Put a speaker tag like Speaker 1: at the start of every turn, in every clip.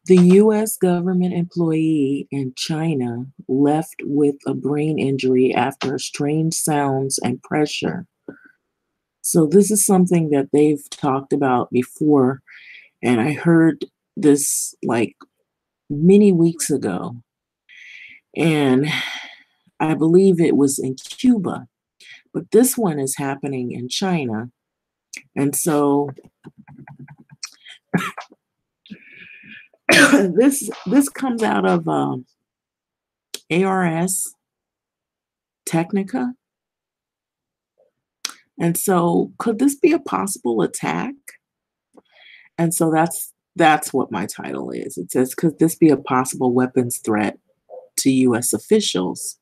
Speaker 1: The U.S. government employee in China left with a brain injury after strange sounds and pressure. So, this is something that they've talked about before, and I heard this like many weeks ago, and I believe it was in Cuba, but this one is happening in China. And so, this comes out of ARS Technica. And so, could this be a possible attack? And so that's what my title is. It says, could this be a possible weapons threat to US officials?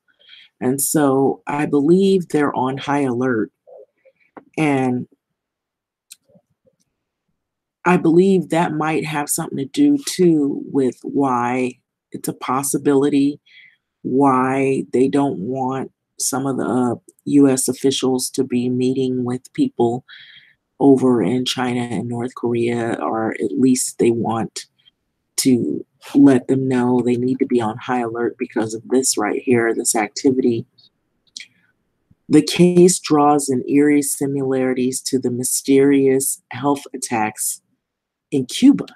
Speaker 1: And so I believe they're on high alert. And I believe that might have something to do too with why it's a possibility, why they don't want some of the US officials to be meeting with people over in China and North Korea, or at least they want to let them know they need to be on high alert because of this right here, this activity. The case draws in eerie similarities to the mysterious health attacks in Cuba.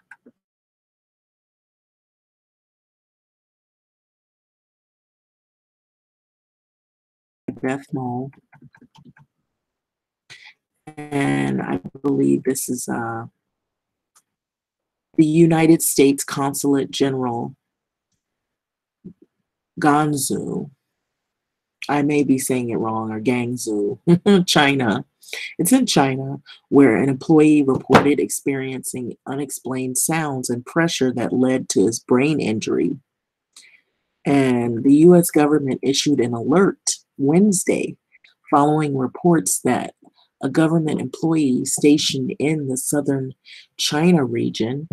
Speaker 1: Death Mall. And I believe this is the United States Consulate General Ganzhou. I may be saying it wrong, or Gangzhou, China. It's in China, where an employee reported experiencing unexplained sounds and pressure that led to his brain injury. And the US government issued an alert Wednesday following reports that a government employee stationed in the southern China region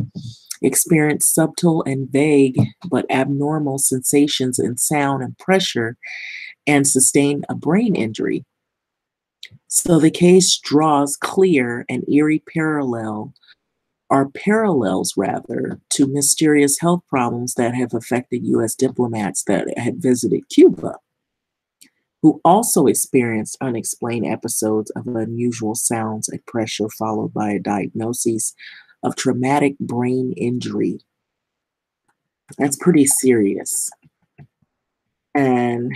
Speaker 1: experienced subtle and vague but abnormal sensations in sound and pressure and sustained a brain injury. So the case draws clear and eerie parallels rather, to mysterious health problems that have affected US diplomats that had visited Cuba, who also experienced unexplained episodes of unusual sounds and pressure followed by a diagnosis of traumatic brain injury. That's pretty serious. And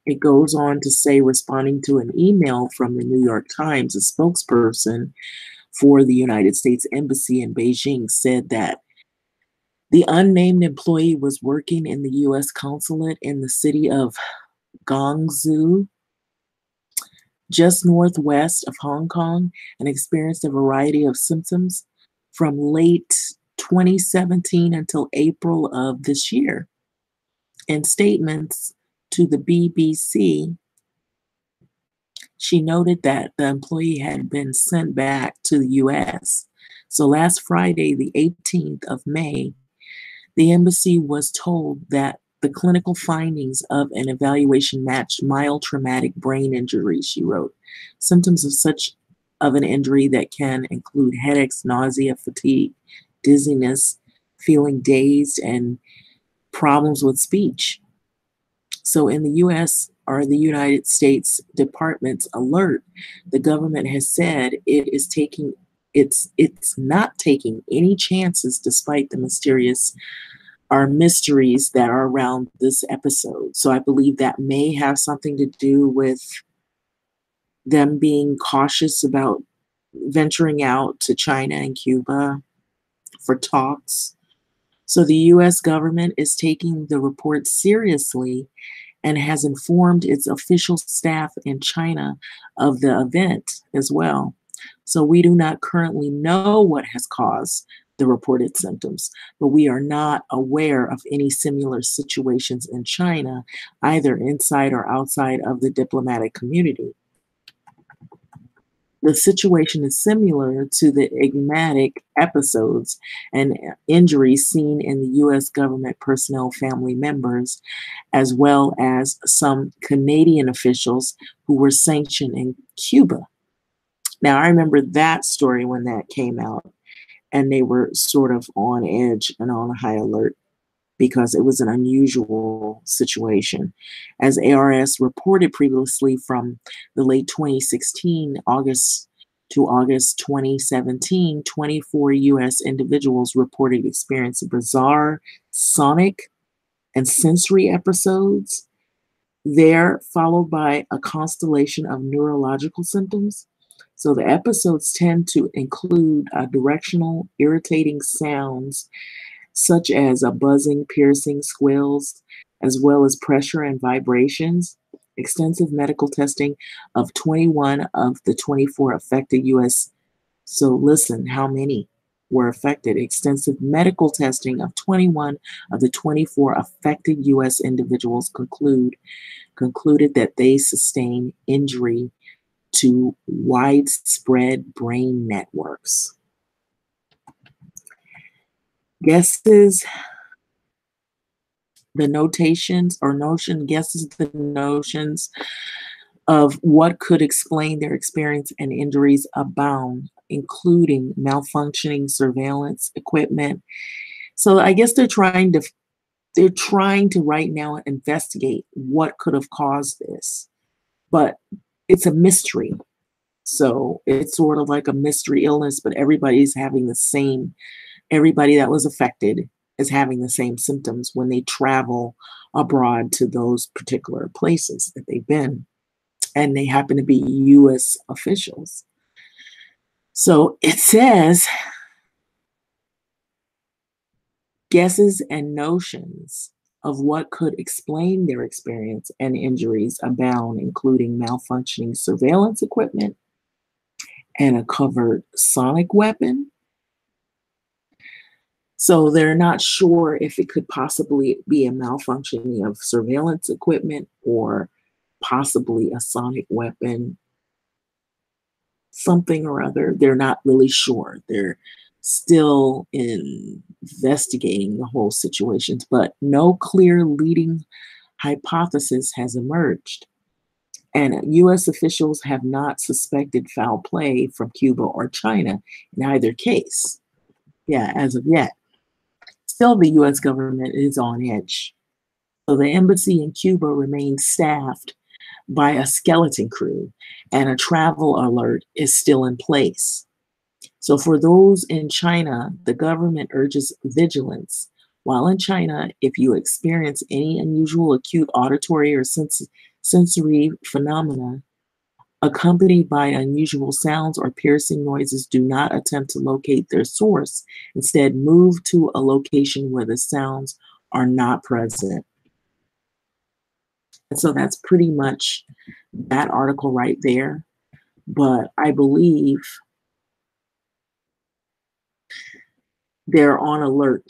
Speaker 1: it goes on to say, responding to an email from the New York Times, a spokesperson for the United States Embassy in Beijing said that the unnamed employee was working in the US consulate in the city of Guangzhou, just northwest of Hong Kong, and experienced a variety of symptoms from late 2017 until April of this year. In statements to the BBC, she noted that the employee had been sent back to the US. So last Friday, the 18th of May, the embassy was told that the clinical findings of an evaluation matched mild traumatic brain injury, she wrote. Symptoms of such of an injury that can include headaches, nausea, fatigue, dizziness, feeling dazed, and problems with speech. So in the US or the United States Department's alert, the government has said it's not taking any chances despite the mysteries that are around this episode. So I believe that may have something to do with them being cautious about venturing out to China and Cuba for talks. So the US government is taking the report seriously and has informed its official staff in China of the event as well. So we do not currently know what has caused the reported symptoms, but we are not aware of any similar situations in China, either inside or outside of the diplomatic community. The situation is similar to the enigmatic episodes and injuries seen in the US government personnel family members, as well as some Canadian officials who were sanctioned in Cuba. Now, I remember that story when that came out. and they were sort of on edge and on high alert because it was an unusual situation. As ARS reported previously, from the late 2016 August to August 2017, 24 US individuals reported experiencing bizarre sonic and sensory episodes. They're followed by a constellation of neurological symptoms. So the episodes tend to include directional, irritating sounds such as a buzzing, piercing, squeals, as well as pressure and vibrations. Extensive medical testing of 21 of the 24 affected US. So listen, how many were affected? Extensive medical testing of 21 of the 24 affected US individuals concluded that they sustained injury to widespread brain networks. Guesses the notations or guesses the notions of what could explain their experience and injuries abound, including malfunctioning surveillance equipment. So I guess they're trying to right now investigate what could have caused this, but it's a mystery. So it's sort of like a mystery illness, but everybody that was affected is having the same symptoms when they travel abroad to those particular places that they've been. And they happen to be US officials. So it says, guesses and notions of what could explain their experience and injuries abound, including malfunctioning surveillance equipment and a covered sonic weapon. So they're not sure if it could possibly be a malfunctioning of surveillance equipment or possibly a sonic weapon, something or other. They're not really sure. They're still investigating the whole situation, but no clear leading hypothesis has emerged. And US officials have not suspected foul play from Cuba or China in either case. Yeah, as of yet. Still, the US government is on edge. So the embassy in Cuba remains staffed by a skeleton crew, and a travel alert is still in place. So for those in China, the government urges vigilance. While in China, if you experience any unusual acute auditory or sensory phenomena accompanied by unusual sounds or piercing noises, do not attempt to locate their source. Instead, move to a location where the sounds are not present. And so that's pretty much that article right there. But I believe they're on alert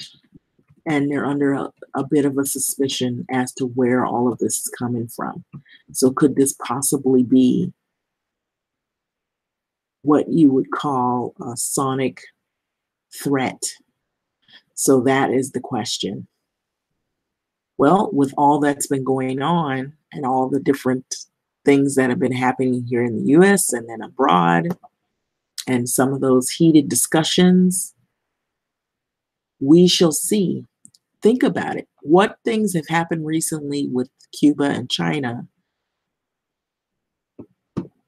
Speaker 1: and they're under a bit of a suspicion as to where all of this is coming from. So could this possibly be what you would call a sonic threat? So that is the question. Well, with all that's been going on and all the different things that have been happening here in the US and then abroad, and some of those heated discussions, we shall see. Think about it. What things have happened recently with Cuba and China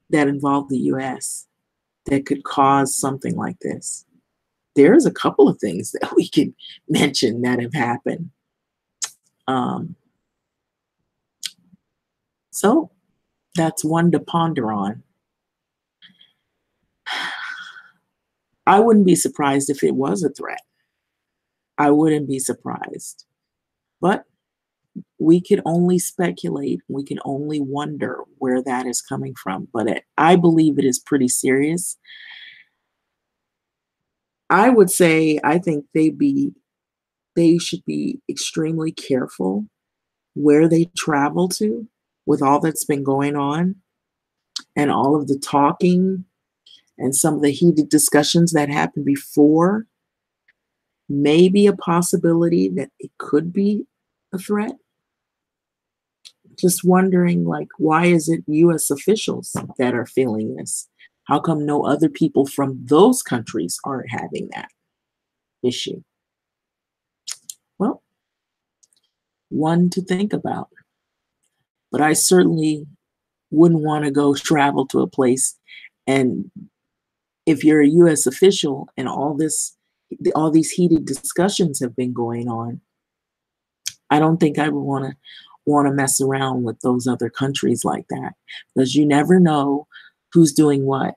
Speaker 1: that involve the US that could cause something like this? There's a couple of things that we could mention that have happened. So that's one to ponder on. I wouldn't be surprised if it was a threat. I wouldn't be surprised. But we could only speculate. We can only wonder where that is coming from. But I believe it is pretty serious. I would say I think they should be extremely careful where they travel to with all that's been going on and all of the talking and some of the heated discussions that happened before. Maybe a possibility that it could be a threat. Just wondering, like, why is it US officials that are feeling this? How come no other people from those countries aren't having that? issue. Well, one to think about. But I certainly wouldn't want to go travel to a place, and if you're a US official and all these heated discussions have been going on, I don't think I would want to mess around with those other countries like that, because you never know who's doing what.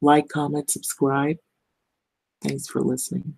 Speaker 1: Like, comment, subscribe. Thanks for listening.